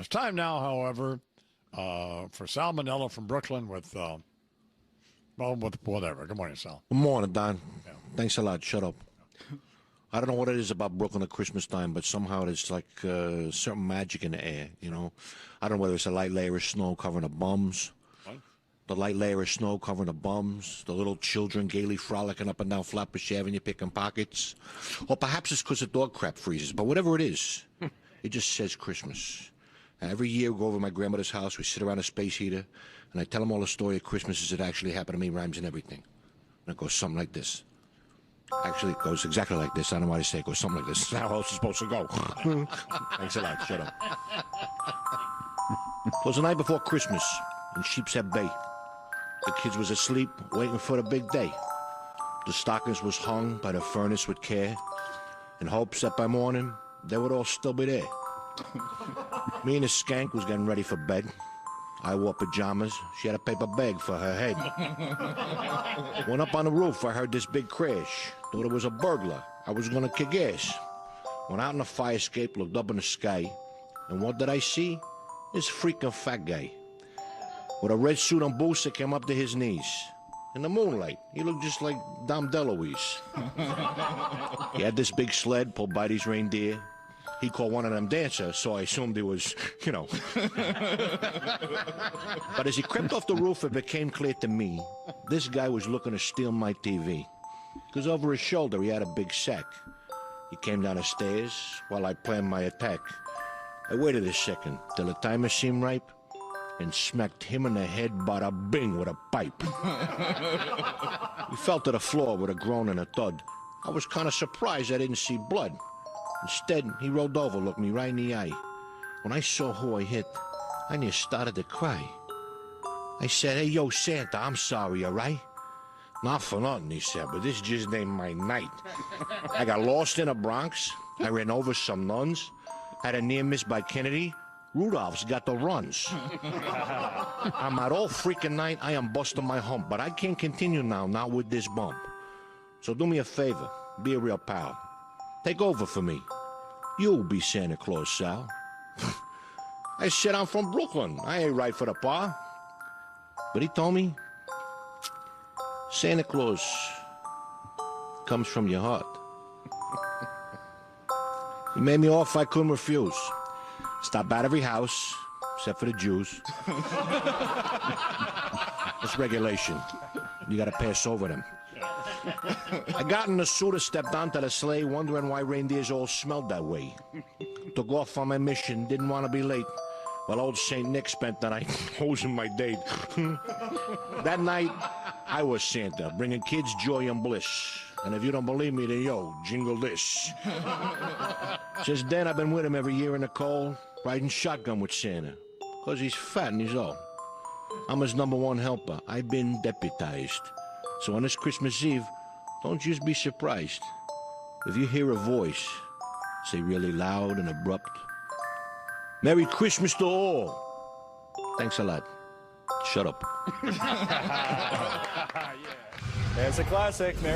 It's time now, however, for Salmonella from Brooklyn with whatever. Good morning, Sal. Good morning, Don. Yeah. Thanks a lot. Shut up. I don't know what it is about Brooklyn at Christmas time, but somehow there's like certain magic in the air, you know? I don't know whether it's a light layer of snow covering the bums. What? The light layer of snow covering the bums. The little children gaily frolicking up and down Flatbush Avenue picking pockets. Or perhaps it's because the dog crap freezes. But whatever it is, it just says Christmas. And every year we go over to my grandmother's house, we sit around a space heater, and I tell them all the story of Christmas as it actually happened to me, rhymes and everything. And it goes something like this. Actually, it goes exactly like this. I don't know why they say it goes something like this. How else is it supposed to go? Thanks a lot. Shut up. It was the night before Christmas in Sheepshead Bay. The kids was asleep, waiting for the big day. The stockings was hung by the furnace with care, in hopes that by morning they would all still be there. Me and the skank was getting ready for bed. I wore pajamas. She had a paper bag for her head. Went up on the roof. I heard this big crash. Thought it was a burglar. I was going to kick ass. Went out in the fire escape, looked up in the sky. And what did I see? This freaking fat guy with a red suit and boots that came up to his knees. In the moonlight, he looked just like Dom DeLuise. He had this big sled pulled by these reindeer. He called one of them dancers, so I assumed he was, you know. But as he crept off the roof, it became clear to me this guy was looking to steal my TV. Because over his shoulder, he had a big sack. He came down the stairs while I planned my attack. I waited a second till the timer seemed ripe and smacked him in the head, bada bing, with a pipe. He fell to the floor with a groan and a thud. I was kind of surprised I didn't see blood. Instead, he rolled over, looked me right in the eye. When I saw who I hit, I near started to cry. I said, "Hey, yo, Santa, I'm sorry, all right?" "Not for nothing," he said, "but this just ain't my night. I got lost in the Bronx. I ran over some nuns. Had a near miss by Kennedy. Rudolph's got the runs. I'm out all freaking night. I am busting my hump, but I can't continue now, not with this bump. So do me a favor. Be a real pal. Take over for me. You'll be Santa Claus, Sal." I said, "I'm from Brooklyn. I ain't right for the par." But he told me, "Santa Claus comes from your heart." He made me offer I couldn't refuse. Stop at every house, except for the Jews. It's regulation. You gotta pass over them. I got in the suit, stepped onto the sleigh, wondering why reindeers all smelled that way. Took off on my mission, didn't want to be late. Well, old St. Nick spent the night hosing my date. That night, I was Santa, bringing kids joy and bliss. And if you don't believe me, then yo, jingle this. Since then, I've been with him every year in the cold, riding shotgun with Santa. Because he's fat and he's old. I'm his #1 helper. I've been deputized. So on this Christmas Eve, don't just be surprised. If you hear a voice, say really loud and abrupt, "Merry Christmas to all." Thanks a lot. Shut up. It's a classic. Merry